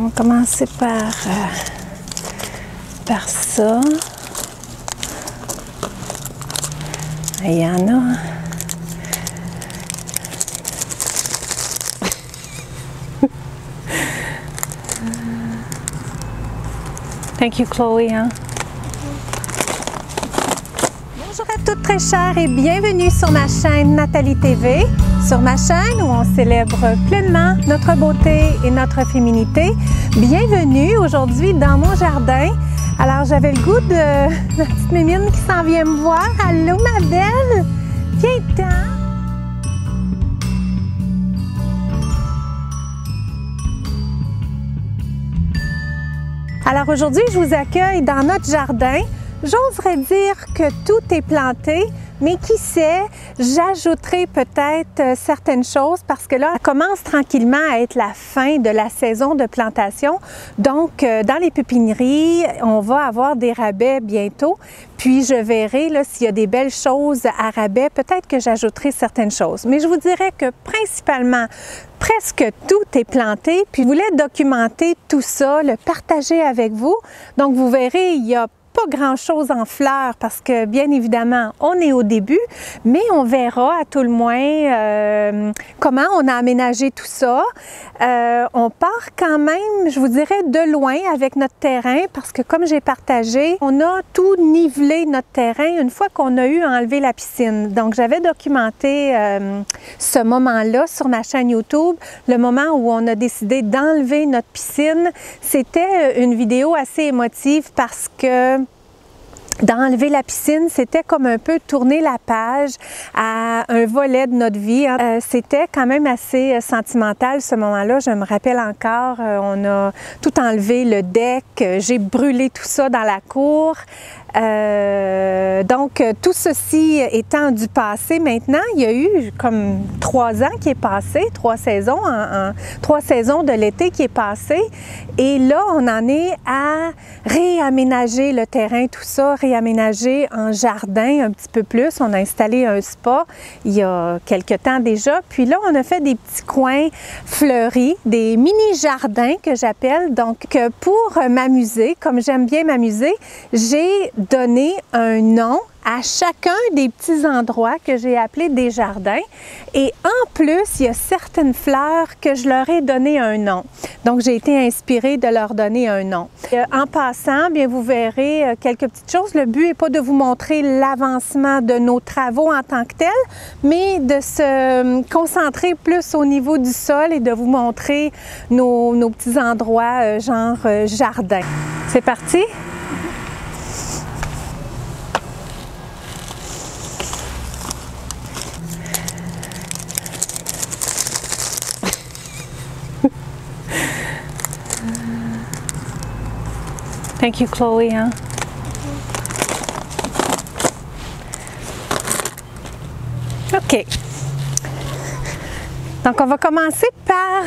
On va commencer par ça. Il y en a. Thank you, Chloé. Hein? Bonjour à toutes très chères et bienvenue sur ma chaîne Nathalie TV. Sur ma chaîne où on célèbre pleinement notre beauté et notre féminité. Bienvenue aujourd'hui dans mon jardin. Alors j'avais le goût de ma petite Mémine qui s'en vient me voir. Allô ma belle! Viens-t'en! Alors aujourd'hui, je vous accueille dans notre jardin. J'oserais dire que tout est planté, mais qui sait, j'ajouterai peut-être certaines choses parce que là, ça commence tranquillement à être la fin de la saison de plantation. Donc, dans les pépiniéries, on va avoir des rabais bientôt. Puis, je verrai là s'il y a des belles choses à rabais. Peut-être que j'ajouterai certaines choses. Mais je vous dirais que principalement, presque tout est planté. Puis, je voulais documenter tout ça, le partager avec vous. Donc, vous verrez, il y a pas grand-chose en fleurs parce que, bien évidemment, on est au début, mais on verra à tout le moins comment on a aménagé tout ça. On part quand même, je vous dirais, de loin avec notre terrain parce que, comme j'ai partagé, on a tout nivelé notre terrain une fois qu'on a eu enlevé la piscine. Donc, j'avais documenté ce moment-là sur ma chaîne YouTube, le moment où on a décidé d'enlever notre piscine. C'était une vidéo assez émotive parce que d'enlever la piscine, c'était comme un peu tourner la page à un volet de notre vie. C'était quand même assez sentimental ce moment-là. Je me rappelle encore, on a tout enlevé, le deck, j'ai brûlé tout ça dans la cour. Donc, tout ceci étant du passé maintenant, il y a eu comme 3 ans qui est passé, 3 saisons, 3 saisons de l'été qui est passé. Et là, on en est à réaménager le terrain, tout ça, réaménager en jardin un petit peu plus. On a installé un spa il y a quelques temps déjà. Puis là, on a fait des petits coins fleuris, des mini-jardins que j'appelle. Donc, pour m'amuser, comme j'aime bien m'amuser, j'ai donné un nom à chacun des petits endroits que j'ai appelés des jardins. Et en plus, il y a certaines fleurs que je leur ai donné un nom. Donc, j'ai été inspirée de leur donner un nom. En passant, bien, vous verrez quelques petites choses. Le but n'est pas de vous montrer l'avancement de nos travaux en tant que tel, mais de se concentrer plus au niveau du sol et de vous montrer nos petits endroits genre jardin. C'est parti? Thank you, Chloé. Hein? OK. Donc, on va commencer par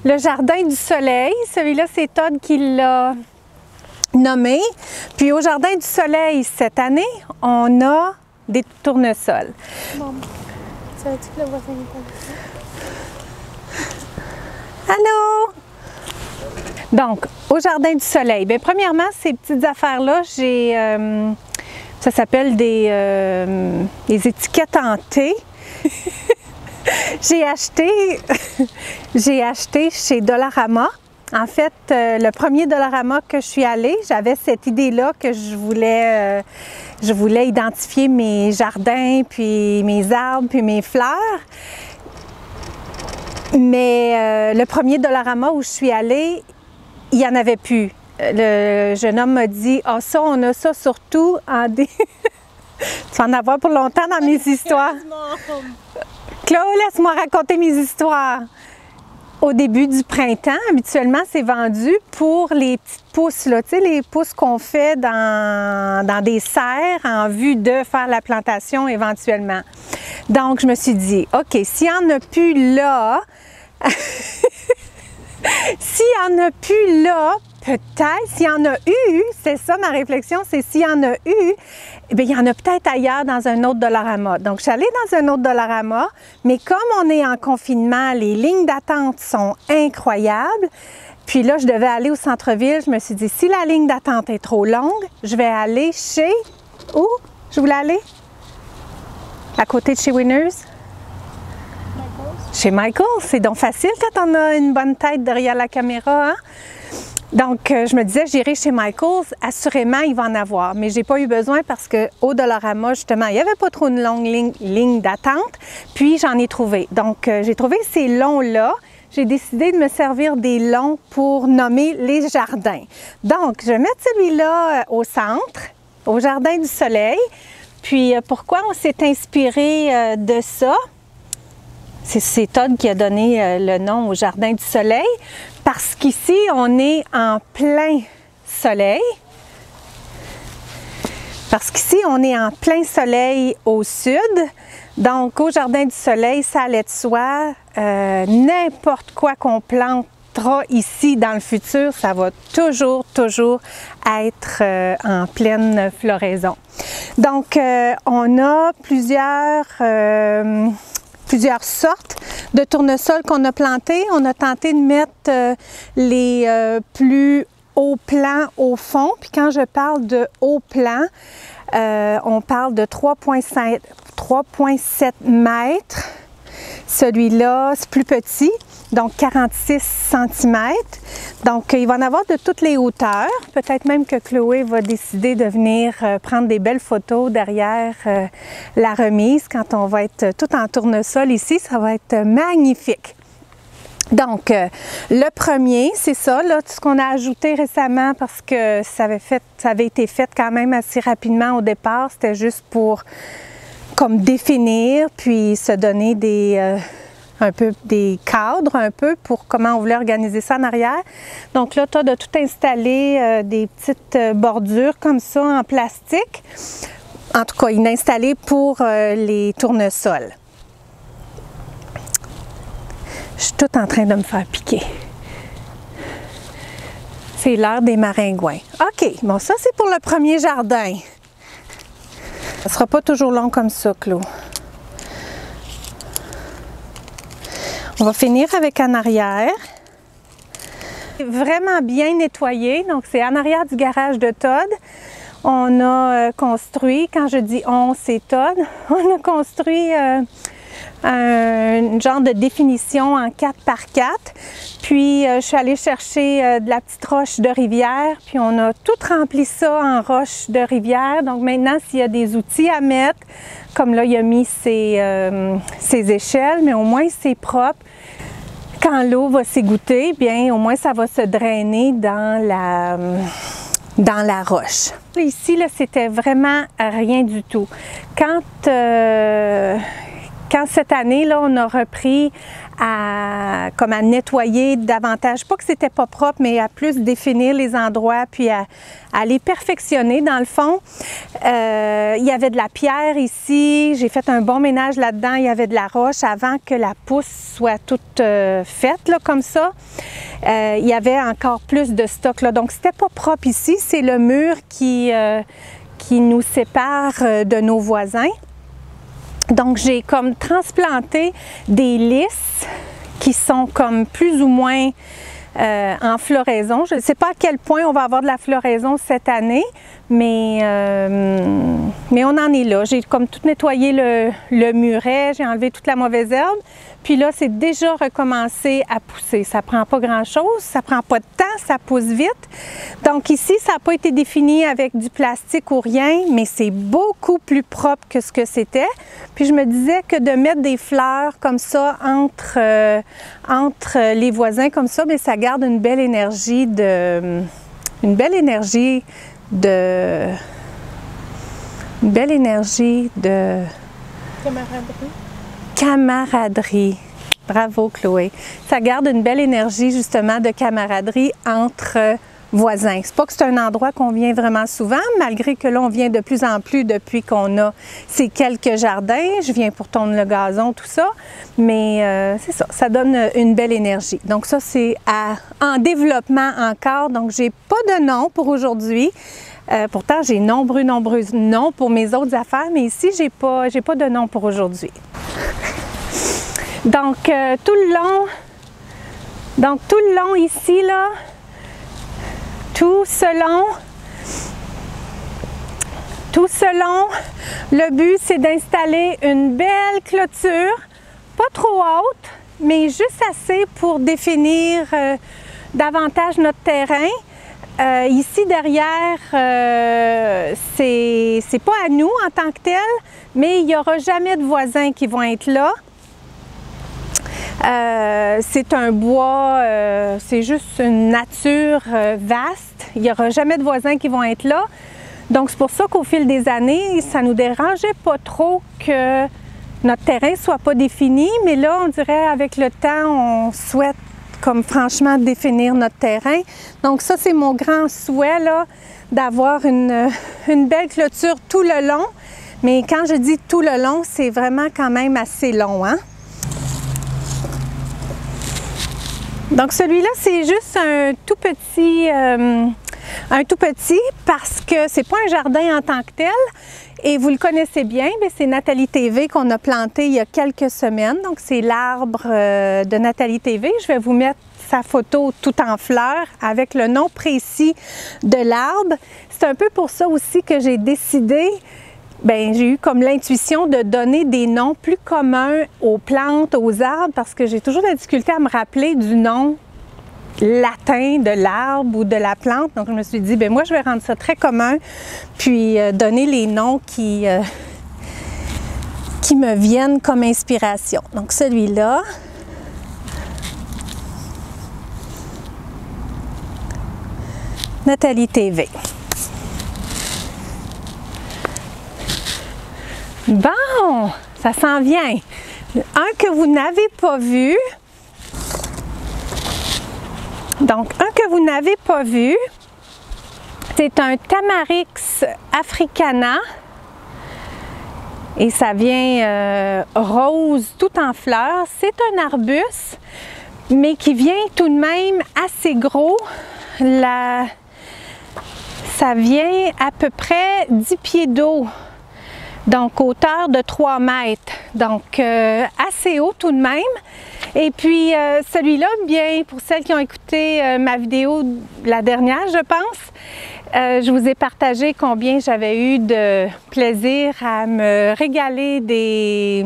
le jardin du soleil. Celui-là, c'est Todd qui l'a nommé. Puis, au jardin du soleil, cette année, on a des tournesols. Maman, savais-tu que le voisin est là? Allô? Donc, au jardin du soleil, bien, premièrement, ces petites affaires-là, j'ai, ça s'appelle des étiquettes en thé. J'ai acheté chez Dollarama. En fait, le premier Dollarama que je suis allée, j'avais cette idée-là que je voulais identifier mes jardins, puis mes arbres, puis mes fleurs. Mais le premier Dollarama où je suis allée, il n'y en avait plus. Le jeune homme m'a dit « Ah, ça, on a ça surtout en des... » Tu vas en avoir pour longtemps dans mes histoires. Claude, laisse-moi raconter mes histoires. Au début du printemps, habituellement, c'est vendu pour les petites pousses, là, tu sais, les pousses qu'on fait dans des serres en vue de faire la plantation éventuellement. Donc, je me suis dit, OK, s'il n'y en a plus là, s'il n'y en a plus là, peut-être, s'il y en a eu, c'est ça ma réflexion, c'est s'il y en a eu, eh bien, il y en a peut-être ailleurs dans un autre Dollarama. Donc, je suis allée dans un autre Dollarama, mais comme on est en confinement, les lignes d'attente sont incroyables. Puis là, je devais aller au centre-ville. Je me suis dit, si la ligne d'attente est trop longue, je vais aller chez... Où je voulais aller? À côté de chez Winners? Chez Michael. C'est donc facile quand on a une bonne tête derrière la caméra, hein? Donc, je me disais, j'irai chez Michael, assurément, il va en avoir. Mais j'ai pas eu besoin parce qu'au Dollarama, justement, il n'y avait pas trop une longue ligne d'attente. Puis, j'en ai trouvé. Donc, j'ai trouvé ces longs-là. J'ai décidé de me servir des longs pour nommer les jardins. Donc, je vais mettre celui-là au centre, au Jardin du Soleil. Puis, pourquoi on s'est inspiré de ça? C'est Todd qui a donné le nom au Jardin du Soleil. Parce qu'ici, on est en plein soleil. Parce qu'ici, on est en plein soleil au sud. Donc, au Jardin du Soleil, ça allait de soi. N'importe quoi qu'on plantera ici dans le futur, ça va toujours être en pleine floraison. Donc, on a plusieurs sortes de tournesols qu'on a plantés. On a tenté de mettre les plus hauts plants au fond. Puis quand je parle de haut plan, on parle de 3,7 mètres. Celui-là, c'est plus petit, donc 46 cm. Donc, il va en avoir de toutes les hauteurs. Peut-être même que Chloé va décider de venir prendre des belles photos derrière la remise quand on va être tout en tournesol ici. Ça va être magnifique. Donc, le premier, c'est ça, là, tout ce qu'on a ajouté récemment parce que ça avait été fait quand même assez rapidement au départ. C'était juste pour comme définir, puis se donner un peu des cadres un peu pour comment on voulait organiser ça en arrière. Donc là, Todd a tout installé des petites bordures comme ça en plastique. En tout cas, il a installé pour les tournesols. Je suis toute en train de me faire piquer. C'est l'heure des maringouins. OK, bon ça c'est pour le premier jardin. Ça ne sera pas toujours long comme ça, Claude. On va finir avec en arrière. Vraiment bien nettoyé, donc c'est en arrière du garage de Todd. On a construit, quand je dis on, c'est Todd, on a construit un genre de définition en 4x4. Puis je suis allée chercher de la petite roche de rivière, puis on a tout rempli ça en roche de rivière. Donc maintenant, s'il y a des outils à mettre, comme là, il a mis ses échelles, mais au moins c'est propre. Quand l'eau va s'égoutter, bien au moins ça va se drainer dans la roche. Ici, là, c'était vraiment rien du tout. Quand cette année, là, on a repris à nettoyer davantage, pas que c'était pas propre, mais à plus définir les endroits, puis à les perfectionner dans le fond. Il y avait de la pierre ici, j'ai fait un bon ménage là-dedans, il y avait de la roche avant que la pousse soit toute faite là, comme ça. Il y avait encore plus de stock là, donc c'était pas propre ici, c'est le mur qui nous sépare de nos voisins. Donc, j'ai comme transplanté des lys qui sont comme plus ou moins en floraison. Je ne sais pas à quel point on va avoir de la floraison cette année, mais on en est là. J'ai comme tout nettoyé le muret, j'ai enlevé toute la mauvaise herbe. Puis là, c'est déjà recommencé à pousser. Ça prend pas grand-chose, ça prend pas de temps, ça pousse vite. Donc ici, ça n'a pas été défini avec du plastique ou rien, mais c'est beaucoup plus propre que ce que c'était. Puis je me disais que de mettre des fleurs comme ça entre les voisins comme ça, bien, ça garde une belle énergie de camaraderie. Bravo, Chloé. Ça garde une belle énergie, justement, de camaraderie entre voisins. C'est pas que c'est un endroit qu'on vient vraiment souvent, malgré que là, on vient de plus en plus depuis qu'on a ces quelques jardins. Je viens pour tondre le gazon, tout ça. Mais c'est ça, ça donne une belle énergie. Donc ça, c'est en développement encore. Donc, j'ai pas de nom pour aujourd'hui. Pourtant, j'ai nombreux noms pour mes autres affaires, mais ici, j'ai pas de nom pour aujourd'hui. Donc, tout le long Donc, tout le long ici, là, tout ce long, le but, c'est d'installer une belle clôture, pas trop haute, mais juste assez pour définir davantage notre terrain. Ici derrière, c'est pas à nous en tant que tel, mais il n'y aura jamais de voisins qui vont être là. C'est un bois, c'est juste une nature vaste. Il n'y aura jamais de voisins qui vont être là. Donc c'est pour ça qu'au fil des années, ça ne nous dérangeait pas trop que notre terrain ne soit pas défini, mais là, on dirait avec le temps, on souhaite comme franchement définir notre terrain. Donc ça, c'est mon grand souhait, là, d'avoir une belle clôture tout le long. Mais quand je dis tout le long, c'est vraiment quand même assez long, hein? Donc celui-là, c'est juste un tout petit parce que c'est pas un jardin en tant que tel. Et vous le connaissez bien, c'est Nathalie TV qu'on a planté il y a quelques semaines. Donc c'est l'arbre de Nathalie TV. Je vais vous mettre sa photo tout en fleurs avec le nom précis de l'arbre. C'est un peu pour ça aussi que j'ai décidé, j'ai eu comme l'intuition de donner des noms plus communs aux plantes, aux arbres, parce que j'ai toujours de la difficulté à me rappeler du nom latin de l'arbre ou de la plante. Donc je me suis dit, moi je vais rendre ça très commun, puis donner les noms qui me viennent comme inspiration. Donc celui-là, Nathalie TV. Bon, ça s'en vient. Un que vous n'avez pas vu. Donc, un que vous n'avez pas vu, c'est un Tamarix africana. Et ça vient rose, tout en fleurs. C'est un arbuste, mais qui vient tout de même assez gros. Ça vient à peu près 10 pieds d'eau. Donc, hauteur de 3 mètres. Donc, assez haut tout de même. Et puis, celui-là, pour celles qui ont écouté ma vidéo, la dernière, je pense, je vous ai partagé combien j'avais eu de plaisir à me régaler de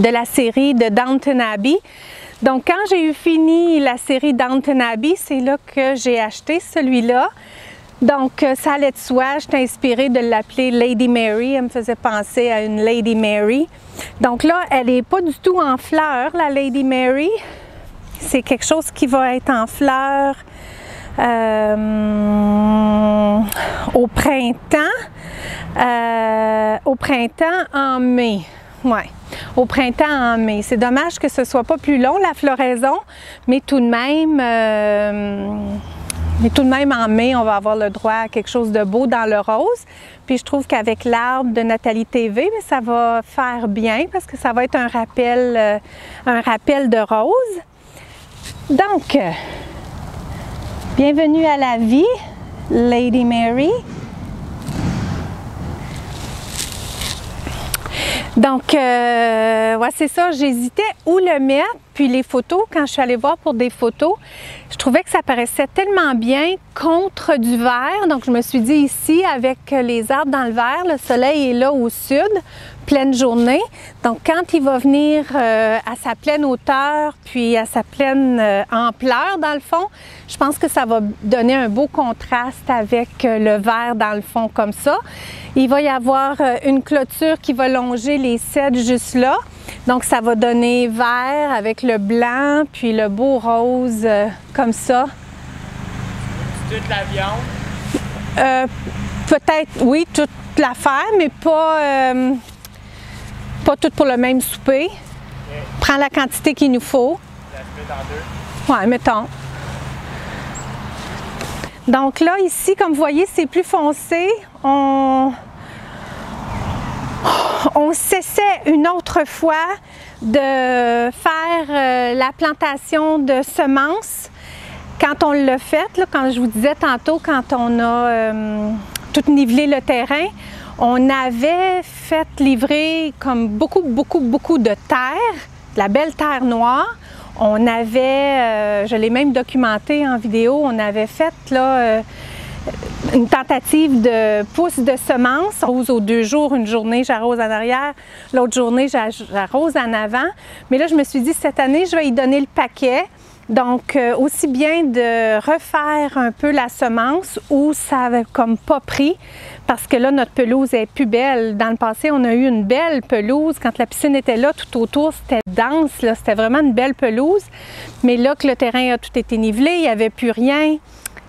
la série de Downton Abbey. Donc, quand j'ai eu fini la série Downton Abbey, c'est là que j'ai acheté celui-là. Donc, ça allait de soi, j'étais inspirée de l'appeler Lady Mary, elle me faisait penser à une Lady Mary. Donc là, elle n'est pas du tout en fleurs, la Lady Mary. C'est quelque chose qui va être en fleurs au printemps en mai. Ouais, au printemps en mai. C'est dommage que ce ne soit pas plus long, la floraison, mais tout de même... en mai, on va avoir le droit à quelque chose de beau dans le rose. Puis je trouve qu'avec l'arbre de Nathalie TV, ça va faire bien parce que ça va être un rappel de rose. Donc, bienvenue à la vie, Lady Mary. Donc, ouais, c'est ça, j'hésitais où le mettre. Puis les photos, quand je suis allée voir pour des photos, je trouvais que ça paraissait tellement bien contre du vert. Donc, je me suis dit ici, avec les arbres dans le vert, le soleil est là au sud, pleine journée. Donc, quand il va venir à sa pleine hauteur, puis à sa pleine ampleur, dans le fond, je pense que ça va donner un beau contraste avec le vert dans le fond, comme ça. Il va y avoir une clôture qui va longer les cèdres juste là. Donc, ça va donner vert avec le blanc, puis le beau rose comme ça. Toute la viande? Peut-être, oui, toute l'affaire, mais pas toute pour le même souper. Okay. Prends la quantité qu'il nous faut. La split en deux? Ouais, mettons. Donc là, ici, comme vous voyez, c'est plus foncé. On cessait une autre fois de faire la plantation de semences. Quand on l'a fait, là, quand je vous disais tantôt, quand on a tout nivelé le terrain, on avait fait livrer comme beaucoup de terre, de la belle terre noire. On avait, je l'ai même documenté en vidéo, on avait fait là, une tentative de pousse de semences. J'arrose aux 2 jours, une journée j'arrose en arrière, l'autre journée j'arrose en avant. Mais là je me suis dit cette année je vais y donner le paquet. Donc aussi bien de refaire un peu la semence où ça avait comme pas pris parce que là notre pelouse est plus belle. Dans le passé on a eu une belle pelouse quand la piscine était là, tout autour c'était dense, c'était vraiment une belle pelouse. Mais là que le terrain a tout été nivelé, il n'y avait plus rien.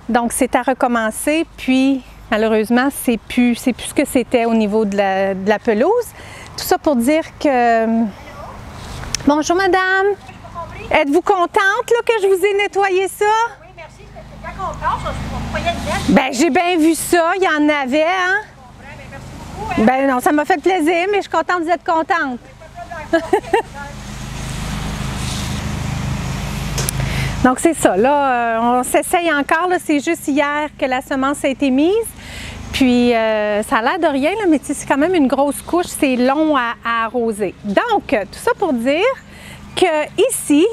Donc, c'est à recommencer, puis malheureusement, c'est plus ce que c'était au niveau de la pelouse. Tout ça pour dire que... Bonjour, madame! Êtes-vous contente là, que je vous ai nettoyé ça? Oui, merci. J'étais bien contente. Je voyais dedans. Ben, j'ai bien vu ça. Il y en avait, hein? Merci beaucoup. Ben non, ça m'a fait plaisir, mais je suis contente que vous êtes contente. Donc, c'est ça. Là, on s'essaye encore. C'est juste hier que la semence a été mise. Puis, ça a l'air de rien, là, mais c'est quand même une grosse couche. C'est long à arroser. Donc, tout ça pour dire que ici,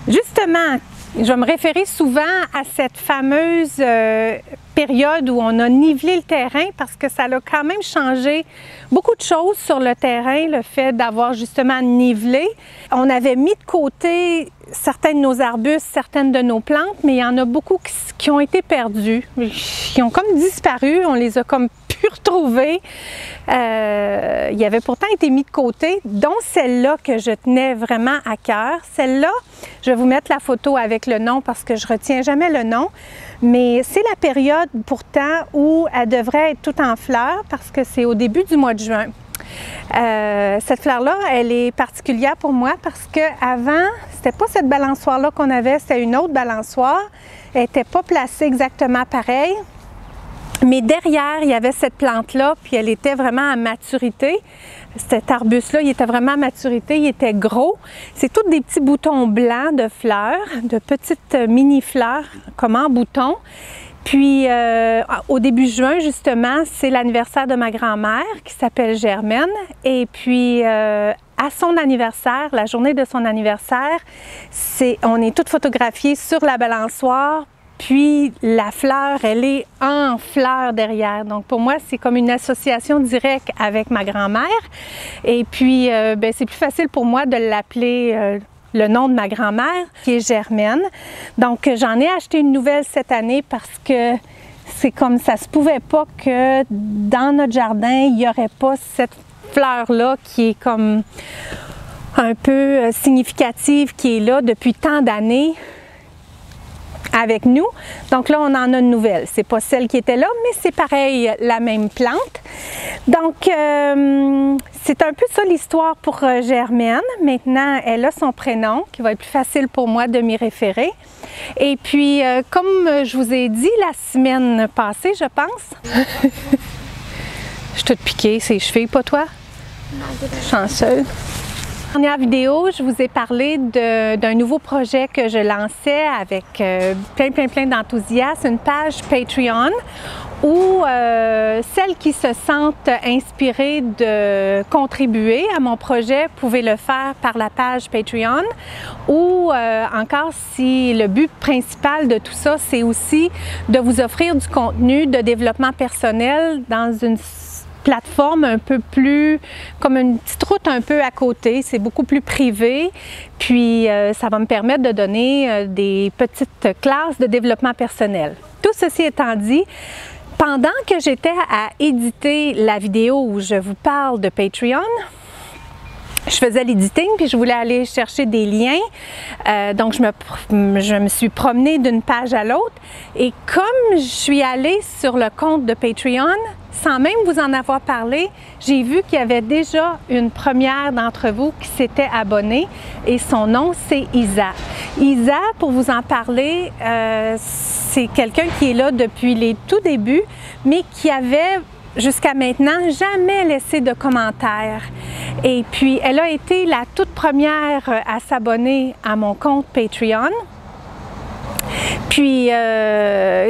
justement, je vais me référer souvent à cette fameuse période où on a nivelé le terrain parce que ça a quand même changé beaucoup de choses sur le terrain, le fait d'avoir justement nivelé. On avait mis de côté certains de nos arbustes, certaines de nos plantes, mais il y en a beaucoup qui ont été perdus, qui ont comme disparu, on les a comme pu retrouver. Il avait pourtant été mis de côté, dont celle-là que je tenais vraiment à cœur. Celle-là, je vais vous mettre la photo avec le nom parce que je retiens jamais le nom, mais c'est la période pourtant où elle devrait être toute en fleurs parce que c'est au début du mois de juin. Cette fleur-là, elle est particulière pour moi parce qu'avant, c'était pas cette balançoire-là qu'on avait, c'était une autre balançoire. Elle n'était pas placée exactement pareil. Mais derrière, il y avait cette plante-là, puis elle était vraiment à maturité. Cet arbuste-là, il était vraiment à maturité, il était gros. C'est tous des petits boutons blancs de fleurs, de petites mini-fleurs, comme en bouton. Puis, au début juin, justement, c'est l'anniversaire de ma grand-mère qui s'appelle Germaine. Et puis, à son anniversaire, la journée de son anniversaire, on est toutes photographiées sur la balançoire. Puis la fleur, elle est en fleur derrière. Donc pour moi, c'est comme une association directe avec ma grand-mère. Et puis, c'est plus facile pour moi de l'appeler le nom de ma grand-mère, qui est Germaine. Donc j'en ai acheté une nouvelle cette année parce que c'est comme ça se pouvait pas que dans notre jardin, il n'y aurait pas cette fleur-là qui est comme un peu significative, qui est là depuis tant d'années avec nous. Donc là, on en a une nouvelle. C'est pas celle qui était là, mais c'est pareil, la même plante. Donc, c'est un peu ça l'histoire pour Germaine. Maintenant, elle a son prénom, qui va être plus facile pour moi de m'y référer. Et puis, comme je vous ai dit la semaine passée, je pense, je suis toute piquée, ses cheveux, pas toi? Chanceuse. Dans la dernière vidéo, je vous ai parlé d'un nouveau projet que je lançais avec plein d'enthousiasme, une page Patreon où celles qui se sentent inspirées de contribuer à mon projet pouvaient le faire par la page Patreon ou encore si le but principal de tout ça, c'est aussi de vous offrir du contenu de développement personnel dans une plateforme un peu plus, comme une petite route un peu à côté, c'est beaucoup plus privé, puis ça va me permettre de donner des petites classes de développement personnel. Tout ceci étant dit, pendant que j'étais à éditer la vidéo où je vous parle de Patreon, je faisais l'editing puis je voulais aller chercher des liens, donc je me suis promenée d'une page à l'autre et comme je suis allée sur le compte de Patreon, sans même vous en avoir parlé, j'ai vu qu'il y avait déjà une première d'entre vous qui s'était abonnée et son nom c'est Isa. Isa, pour vous en parler, c'est quelqu'un qui est là depuis les tout débuts, mais qui avait jusqu'à maintenant jamais laissé de commentaires. Et puis, elle a été la toute première à s'abonner à mon compte Patreon. Puis,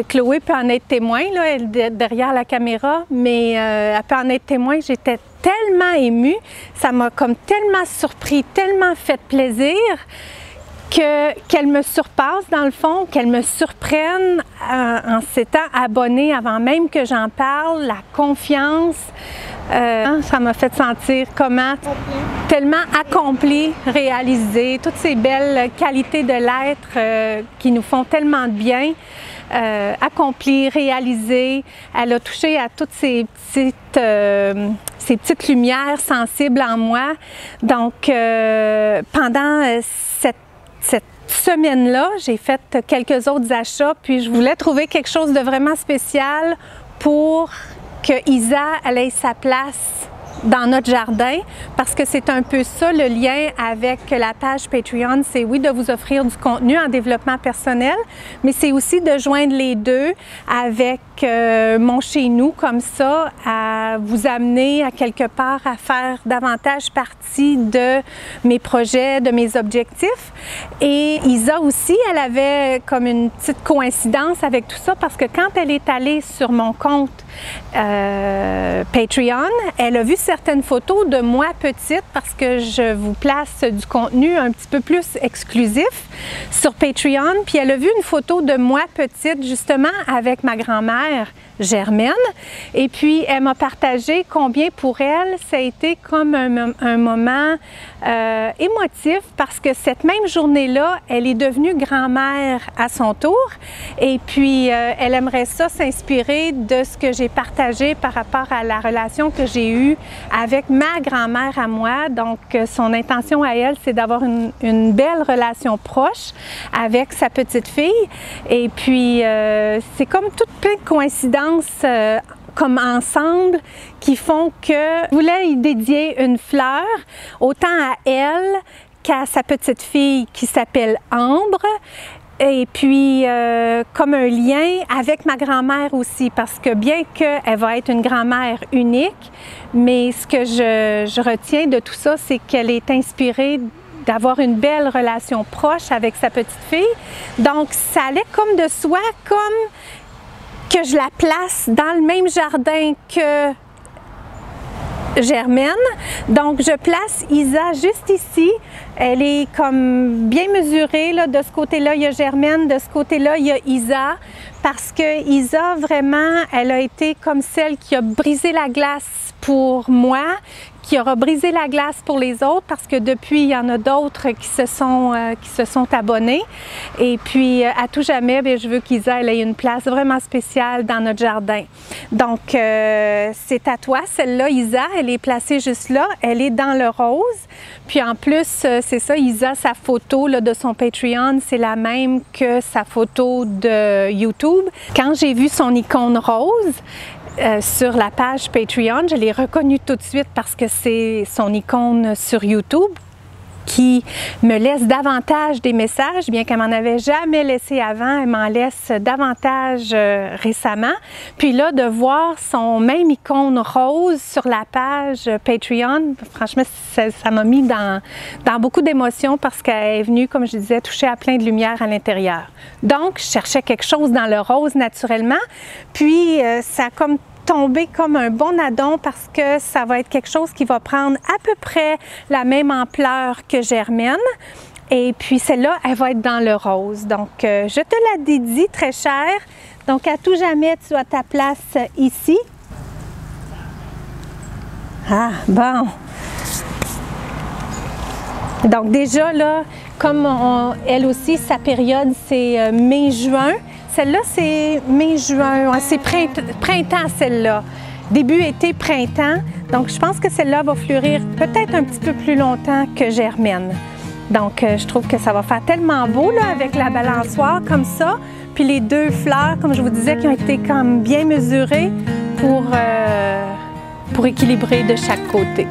Chloé peut en être témoin, là, elle est derrière la caméra, mais elle peut en être témoin. J'étais tellement émue, ça m'a comme tellement surpris, tellement fait plaisir qu'elle me surpasse dans le fond, qu'elle me surprenne en s'étant abonnée avant même que j'en parle, la confiance, ça m'a fait sentir comment tellement accompli, réalisé, toutes ces belles qualités de l'être qui nous font tellement de bien. Accompli, réalisé. Elle a touché à toutes ces petites lumières sensibles en moi. Donc, pendant cette semaine-là, j'ai fait quelques autres achats, puis je voulais trouver quelque chose de vraiment spécial pour que Isa elle ait sa place dans notre jardin, parce que c'est un peu ça le lien avec la page Patreon, c'est oui de vous offrir du contenu en développement personnel, mais c'est aussi de joindre les deux avec mon chez nous comme ça, à vous amener à quelque part à faire davantage partie de mes projets, de mes objectifs. Et Isa aussi, elle avait comme une petite coïncidence avec tout ça, parce que quand elle est allée sur mon compte Patreon, elle a vu certaines photos de moi petite, parce que je vous place du contenu un petit peu plus exclusif sur Patreon, puis elle a vu une photo de moi petite justement avec ma grand-mère Germaine, et puis elle m'a partagé combien pour elle ça a été comme un moment émotif, parce que cette même journée-là, elle est devenue grand-mère à son tour, et puis elle aimerait ça s'inspirer de ce que j'ai partagé par rapport à la relation que j'ai eue avec ma grand-mère à moi. Donc son intention à elle, c'est d'avoir une belle relation proche avec sa petite fille, et puis c'est comme toute plein de coïncidences comme ensemble qui font que je voulais y dédier une fleur autant à elle qu'à sa petite fille qui s'appelle Ambre, et puis comme un lien avec ma grand-mère aussi, parce que bien qu'elle va être une grand-mère unique, mais ce que je retiens de tout ça, c'est qu'elle est inspirée d'avoir une belle relation proche avec sa petite fille. Donc ça allait comme de soi, comme que je la place dans le même jardin que Germaine. Donc je place Isa juste ici. Elle est comme bien mesurée, là. De ce côté-là, il y a Germaine, de ce côté-là, il y a Isa, parce que Isa, vraiment, elle a été comme celle qui a brisé la glace pour moi, qui aura brisé la glace pour les autres, parce que depuis, il y en a d'autres qui se sont abonnés. Et puis, à tout jamais, bien, je veux qu'Isa ait une place vraiment spéciale dans notre jardin. Donc, c'est à toi, celle-là, Isa, elle est placée juste là, elle est dans le rose. Puis en plus, c'est ça, Isa, sa photo là, de son Patreon, c'est la même que sa photo de YouTube. Quand j'ai vu son icône rose, sur la page Patreon, je l'ai reconnue tout de suite parce que c'est son icône sur YouTube qui me laisse davantage des messages, bien qu'elle m'en avait jamais laissé avant, elle m'en laisse davantage récemment. Puis là, de voir son même icône rose sur la page Patreon, franchement, ça m'a mis dans beaucoup d'émotions, parce qu'elle est venue, comme je disais, toucher à plein de lumière à l'intérieur. Donc, je cherchais quelque chose dans le rose naturellement, puis ça a comme tomber comme un bon addon, parce que ça va être quelque chose qui va prendre à peu près la même ampleur que Germaine. Et puis celle-là, elle va être dans le rose. Donc, je te la dédie, très chère. Donc, à tout jamais, tu as ta place ici. Ah, bon. Donc, déjà, là, comme elle aussi, sa période, c'est mai-juin. Celle-là, c'est mai-juin, c'est printemps celle-là. Début été, printemps. Donc, je pense que celle-là va fleurir peut-être un petit peu plus longtemps que Germaine. Donc, je trouve que ça va faire tellement beau là, avec la balançoire comme ça. Puis les deux fleurs, comme je vous disais, qui ont été comme bien mesurées pour équilibrer de chaque côté.